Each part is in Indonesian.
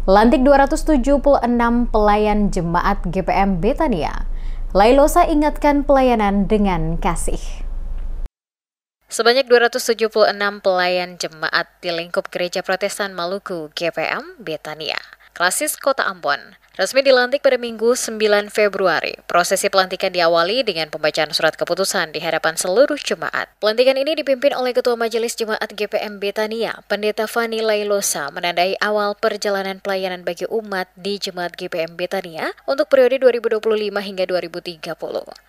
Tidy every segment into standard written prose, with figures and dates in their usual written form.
Lantik 276 pelayan jemaat GPM Betania. Lailosa ingatkan pelayanan dengan kasih. Sebanyak 276 pelayan jemaat di lingkup Gereja Protestan Maluku GPM Betania, Klasis Kota Ambon, resmi dilantik pada Minggu 9 Februari. Prosesi pelantikan diawali dengan pembacaan surat keputusan di hadapan seluruh jemaat. Pelantikan ini dipimpin oleh Ketua Majelis Jemaat GPM Betania, Pendeta Fani Lailosa, menandai awal perjalanan pelayanan bagi umat di Jemaat GPM Betania untuk periode 2025 hingga 2030.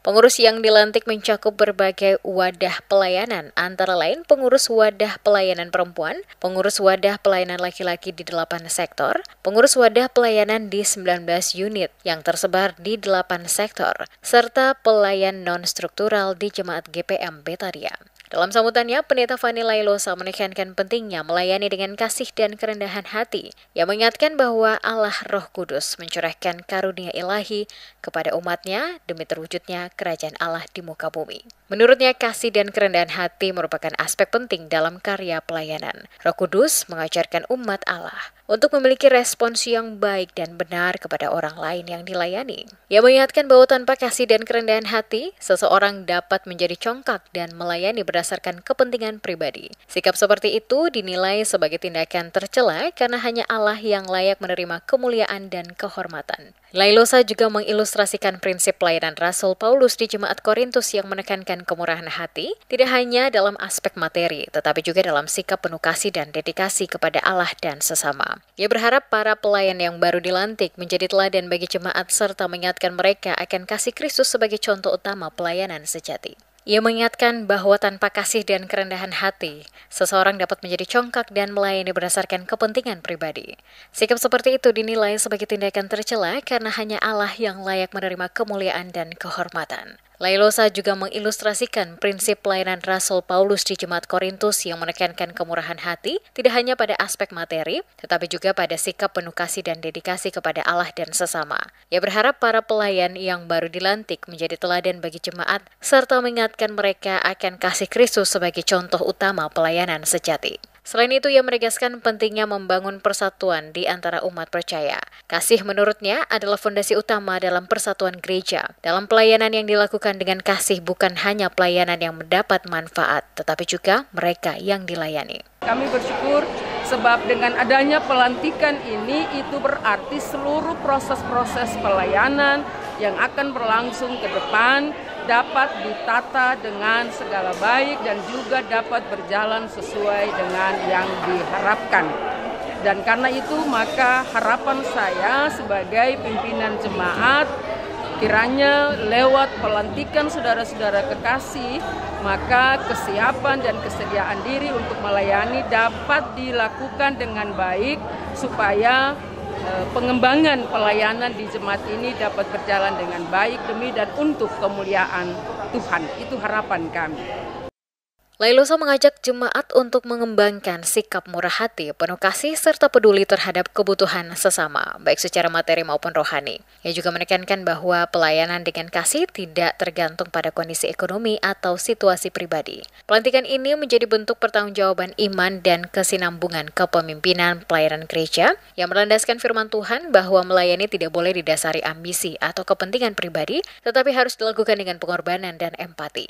Pengurus yang dilantik mencakup berbagai wadah pelayanan, antara lain pengurus wadah pelayanan perempuan, pengurus wadah pelayanan laki-laki di 8 sektor, pengurus wadah pelayanan di 19 unit yang tersebar di 8 sektor, serta pelayan non-struktural di Jemaat GPM Betania. Dalam sambutannya, Pendeta Fani Lailosa menekankan pentingnya melayani dengan kasih dan kerendahan hati, yang mengingatkan bahwa Allah Roh Kudus mencurahkan karunia ilahi kepada umatnya demi terwujudnya kerajaan Allah di muka bumi. Menurutnya, kasih dan kerendahan hati merupakan aspek penting dalam karya pelayanan. Roh Kudus mengajarkan umat Allah untuk memiliki respons yang baik dan benar kepada orang lain yang dilayani. Ia mengingatkan bahwa tanpa kasih dan kerendahan hati, seseorang dapat menjadi congkak dan melayani berdasarkan kepentingan pribadi. Sikap seperti itu dinilai sebagai tindakan tercela karena hanya Allah yang layak menerima kemuliaan dan kehormatan. Lailosa juga mengilustrasikan prinsip pelayanan Rasul Paulus di Jemaat Korintus yang menekankan kemurahan hati, tidak hanya dalam aspek materi, tetapi juga dalam sikap penuh kasih dan dedikasi kepada Allah dan sesama. Ia berharap para pelayan yang baru dilantik menjadi teladan bagi jemaat serta mengingatkan mereka akan kasih Kristus sebagai contoh utama pelayanan sejati. Ia mengingatkan bahwa tanpa kasih dan kerendahan hati, seseorang dapat menjadi congkak dan melayani berdasarkan kepentingan pribadi. Sikap seperti itu dinilai sebagai tindakan tercela karena hanya Allah yang layak menerima kemuliaan dan kehormatan. Lailosa juga mengilustrasikan prinsip pelayanan Rasul Paulus di Jemaat Korintus yang menekankan kemurahan hati tidak hanya pada aspek materi, tetapi juga pada sikap penuh kasih dan dedikasi kepada Allah dan sesama. Ia berharap para pelayan yang baru dilantik menjadi teladan bagi jemaat, serta mengingatkan mereka akan kasih Kristus sebagai contoh utama pelayanan sejati. Selain itu, ia menegaskan pentingnya membangun persatuan di antara umat percaya. Kasih menurutnya adalah fondasi utama dalam persatuan gereja. Dalam pelayanan yang dilakukan dengan kasih bukan hanya pelayanan yang mendapat manfaat, tetapi juga mereka yang dilayani. Kami bersyukur sebab dengan adanya pelantikan ini itu berarti seluruh proses-proses pelayanan yang akan berlangsung ke depan dapat ditata dengan segala baik dan juga dapat berjalan sesuai dengan yang diharapkan. Dan karena itu maka harapan saya sebagai pimpinan jemaat, kiranya lewat pelantikan saudara-saudara kekasih, maka kesiapan dan kesediaan diri untuk melayani dapat dilakukan dengan baik supaya pengembangan pelayanan di jemaat ini dapat berjalan dengan baik demi dan untuk kemuliaan Tuhan. Itu harapan kami. Lailosa mengajak jemaat untuk mengembangkan sikap murah hati, penuh kasih, serta peduli terhadap kebutuhan sesama, baik secara materi maupun rohani. Ia juga menekankan bahwa pelayanan dengan kasih tidak tergantung pada kondisi ekonomi atau situasi pribadi. Pelantikan ini menjadi bentuk pertanggungjawaban iman dan kesinambungan kepemimpinan pelayanan gereja yang berlandaskan firman Tuhan bahwa melayani tidak boleh didasari ambisi atau kepentingan pribadi, tetapi harus dilakukan dengan pengorbanan dan empati.